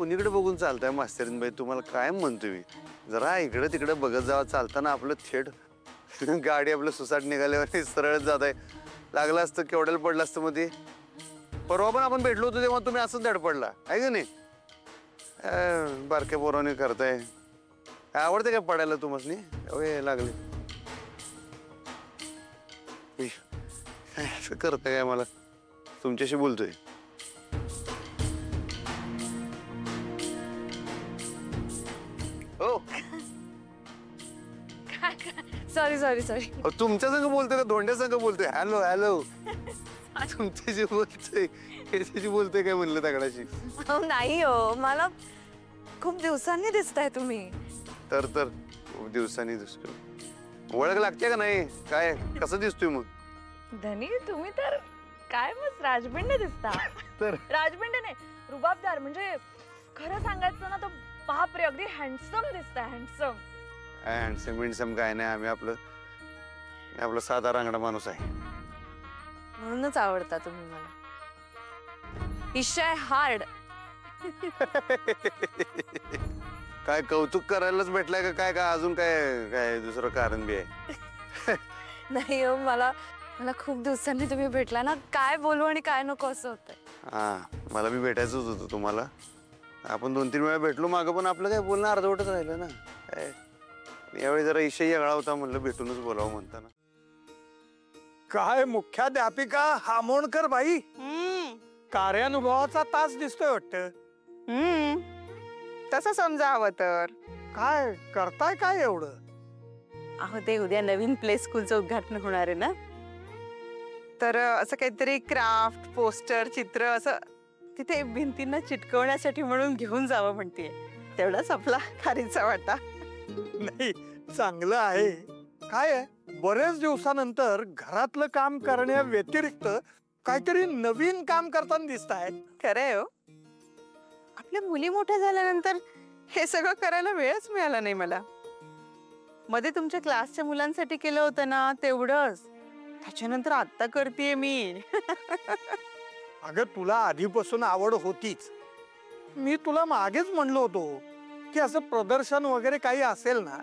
कुणीकडे बघून चालताय मास्तरीन बाई? तुम्हाला काय म्हणतो मी, जरा इकडे तिकडे बघत जावं. चालताना आपलं थेट गाडी आपलं सुसाट निघाल्यावर सरळ जात आहे. लागलं असतं केवढ्याला पडलं असतं मध्ये. परवा पण आपण भेटलो होतो तेव्हा तुम्ही असंच धडपडला आहे का नाही? बारक्या पोराने करताय. आवडते काय पडायला तुम्हाला? लागले करताय काय? मला तुमच्याशी बोलतोय. हो सॉरी सॉरी सॉरी. तुमच्या संग बोलतोय का धोंड्या संग बोलतोय? हॅलो हॅलो तुमच्याशी बोलतोय त्याच्याशी बोलतोय काय म्हणलं दगडाशी? नाही हो, मला खूप दिवसांनी दिसताय तुम्ही. तर खूप दिवसांनी दिसतोय. ओळख लागते का नाही? काय कसं दिसतोय मग? धनी तुम्ही तर काय मस्त राजबिंड दिसता. तर राजबिंड नाही, रुबाबदार. म्हणजे खरं सांगायचं ना तर बापरे, अगदी हँडसम दिसताय. हँडसम हँडसम विंडसम काय नाही. आम्ही आपलं साधा रांगडा माणूस आहे. म्हणूनच आवडता तुम्ही मला. इशाय हार्ड. काय कौतुक करायलाच भेटलाय का काय? का अजून काय काय दुसरं कारण बी आहे? नाही हो, मला खूप दिवसांनी तुम्ही भेटला ना, काय बोलू आणि काय नको असं होतंय. हा, मला बी भेटायचंच होतं तुम्हाला. आपण 2-3 वेळा भेटलो मागं, पण आपलं काय बोलणं अर्धवटच राहिलं ना. काय यावेळी जरा इशय वेगळा होता, म्हणलं भेटूनच बोलावं म्हणताना. काय मुख्याध्यापिका हामोणकर बाई, कार्यानुभवाचा तास दिसतोय वाटतं. तसं समजावं तर. काय करताय काय एवढं? अहो, ते उद्या नवीन प्ले स्कूलचं उद्घाटन होणार आहे ना, तर असं काहीतरी क्राफ्ट, पोस्टर, चित्र असं तिथे भिंतींना चिटकवण्यासाठी म्हणून घेऊन जावं म्हणते. तेवढाच आपला खारीचा वाटा. नाही, चांगलं आहे. काय आहे, बरेच दिवसानंतर घरातलं काम करण्या व्यतिरिक्त काहीतरी नवीन काम करताना दिसताय. खरंय हो, आपल्या मुली मोठ्या झाल्यानंतर हे सगळं करायला वेळच मिळाला नाही मला. मध्ये तुमच्या क्लासच्या मुलांसाठी केलं होतं ना तेवढंच, त्याच्यानंतर आता करतेय मी. अगं, तुला आधीपासून आवड होतीच. मी तुला मागेच म्हणलो होतो की असं प्रदर्शन वगैरे काही असेल ना,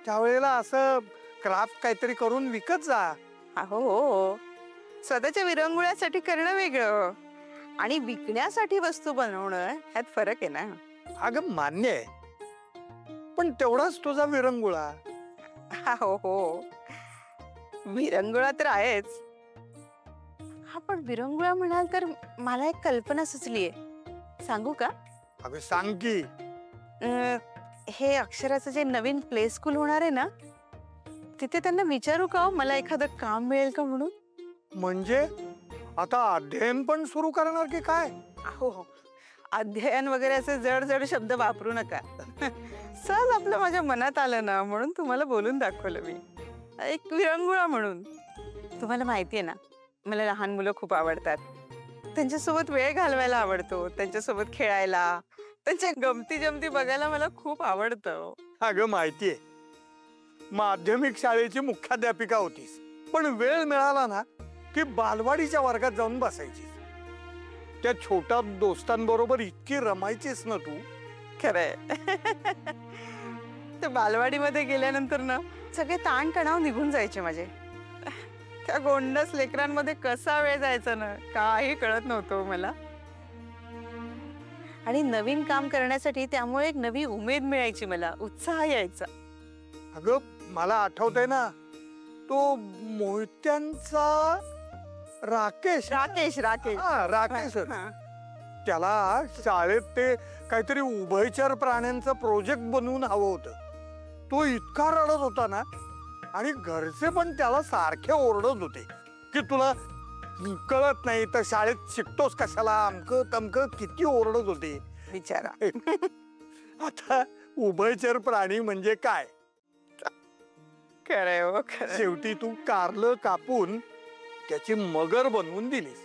त्यावेळेला असं क्राफ्ट काहीतरी करून विकत जा. अहो, स्वतःच्या विरंगुळ्यासाठी करणं वेगळं आणि विकण्यासाठी वस्तू बनवणं ह्यात फरक आहे ना. अगं, मान्य आहे, पण तेवढाच तुझा विरंगुळा. हो हो, विरंगुळा तर आहेच. हा, पण विरंगुळा म्हणाल तर मला एक कल्पना सुचलीये, सांगू का? अगं सांग की. हे अक्षराचं जे नवीन प्ले स्कूल होणार आहे ना, तिथे त्यांना विचारू का मला एखादं काम मिळेल का म्हणून? म्हणजे आता अध्ययन पण सुरू करणार की काय? हो हो, अध्ययन वगैरे असे जड जड शब्द वापरू नका. सहज आपलं माझ्या मनात आलं ना, म्हणून तुम्हाला बोलून दाखवलं मी. एक विरंगुळा म्हणून. तुम्हाला माहितीये ना, मला लहान मुलं खूप आवडतात. त्यांच्यासोबत वेळ घालवायला आवडतो, त्यांच्यासोबत खेळायला, त्यांच्या गमती जमती बघायला मला खूप आवडतं. अगं, माहितीये, माध्यमिक शाळेची मुख्याध्यापिका होतीस, पण वेळ मिळाला ना की बालवाडीच्या वर्गात जाऊन बसायची. त्या छोट्या दोस्तांबरोबर इतकी रमायचीस ना तू. खरंय. त्या बालवाडीमध्ये गेल्यानंतर ना सगळे ताणतणाव निघून जायचे माझे. त्या गोंडस लेकरांमध्ये कसा वेळ जायचा ना, काही कळत नव्हतं मला. आणि नवीन काम करण्यासाठी त्यामुळे एक नवी उमेद मिळायची मला, उत्साह यायचा. अगं, मला आठवतंय ना, तो मोहित्यांचा राकेश. राकेश राकेश हा, राकेश. त्याला शाळेत ते काहीतरी उभयचर प्राण्यांचं प्रोजेक्ट बनवून हवं होतं. तो इतका रडत होता ना, आणि घरचे पण त्याला सारखे ओरडत होते की तुला कळत नाही तर शाळेत शिकतोस कशाला, अमकं तमकं किती ओरडत होते बिचारा. आता उभयचर प्राणी म्हणजे काय? खरंय हो, खरं. शेवटी तू कारलं कापून त्याची मगर बनवून दिलीस.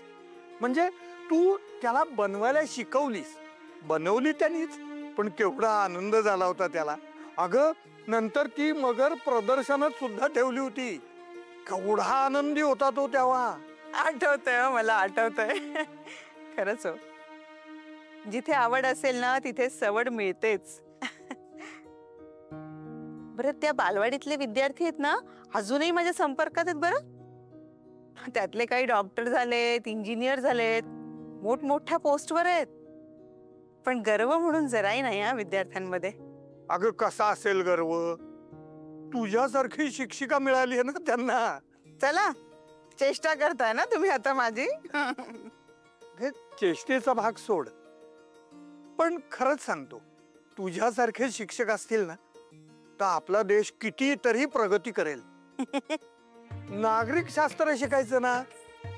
म्हणजे तू त्याला बनवायला शिकवलीस. बनवली त्यांनीच, पण केवढा आनंद झाला होता त्याला. अगं, नंतर ती मगर प्रदर्शनात सुद्धा ठेवली होती. केवढा आनंदी होता तो तेव्हा. आठवतंय, मला आठवतंय. खरंच हो. जिथे आवड असेल ना तिथे सवड मिळतेच. बरं, त्या बालवाडीतले विद्यार्थी आहेत ना, अजूनही माझ्या संपर्कात आहेत बरं. त्यातले काही डॉक्टर झालेत, इंजिनियर झालेत, मोठमोठ्या पोस्टवर आहेत. पण गर्व म्हणून जराही नाही हा विद्यार्थ्यांमध्ये. अगं कसा असेल गर्व, तुझ्यासारखी शिक्षिका मिळाली आहे ना त्यांना. चला, चेष्टा करताय ना तुम्ही आता माझी. हे चेष्टेचा भाग सोड, पण खरंच सांगतो, तुझ्यासारखे शिक्षक असतील ना तर आपला देश कितीतरी प्रगती करेल. नागरिक शास्त्र शिकायचं ना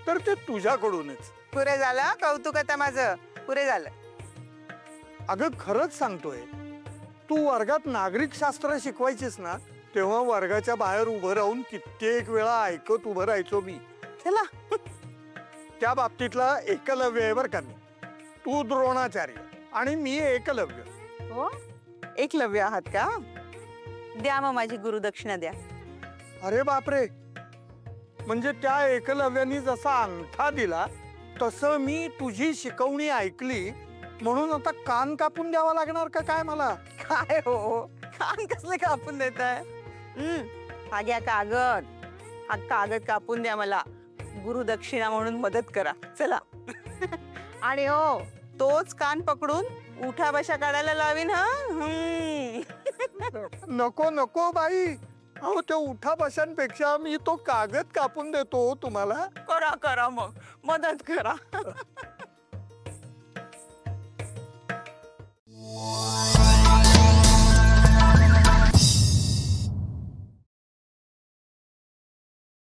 तर ते तुझ्याकडूनच. पुरे झालं कौतुक आता माझं, पुरे झालं. अगं खरंच सांगतोय, तू वर्गात नागरिक शास्त्र शिकवायचीस ना तेव्हा वर्गाच्या बाहेर उभं राहून कित्येक वेळा ऐकत उभं राहायचो मी. चला, त्या बाबतीतला एकलव्य आहे बरं का मी. तू द्रोणाचार्य आणि मी एकलव्य. हो, एकलव्य आहात का? द्या मग माझी गुरुदक्षिणा द्या. अरे बापरे, म्हणजे त्या एकलव्यानी जसा अंगठा दिला तसं मी तुझी शिकवणी ऐकली म्हणून आता कान कापून द्यावा लागणार का काय मला? काय हो, कान कसले कापून देताय? हा घ्या कागद, हा कागद कापून द्या मला, गुरुदक्षिणा म्हणून मदत करा. चला. आणि हो, तोच कान पकडून उठा बशा काढायला लावीन हा. नको नको बाई, अहो त्या उठा बशांपेक्षा मी तो कागद कापून देतो तुम्हाला. करा करा, मग मदत करा.